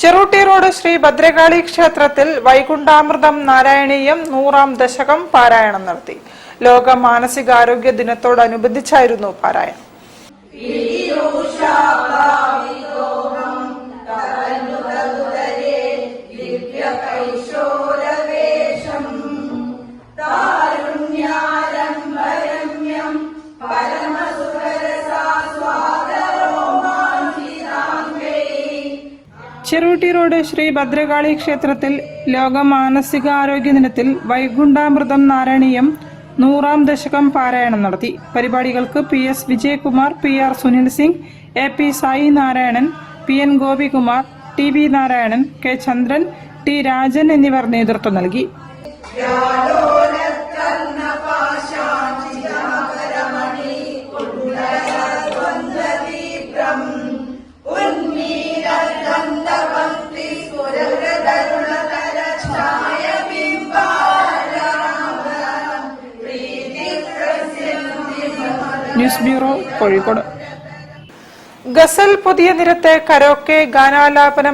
Cherutti road Shri Bhadrakali ക്ഷേത്രത്തിൽ വൈകുണ്ഠാമൃതം നാരായണീയം 100ാം ദശകം പാരായണം നടത്തി. ലോക മാനസികാരോഗ്യ ദിനത്തോടനുബന്ധിച്ചായിരുന്നു പാരായണം. ചെറുട്ടി റോഡ് ശ്രീ ഭദ്രകാളി ക്ഷേത്രത്തിൽ ലോക മാനസികാരോഗ്യ ദിനത്തിൽ വൈകുണ്ഠാമൃതം നാരായണീയം 100ാം ദശകം പാരായണം നടത്തി. പരിപാടികൾക്ക് PS Vijayakumar, PR Sunil Singh, AP Sai Narayanan, PN Gopikumar, TV Narayanan, K ചന്ദ്രൻ, T രാജൻ എന്നിവർ നേതൃത്വം നൽകി. News bureau, Kozhikode. ഗസൽ പുതിയ നിരത്ത് കരോക്കെ ഗാനാലാപനം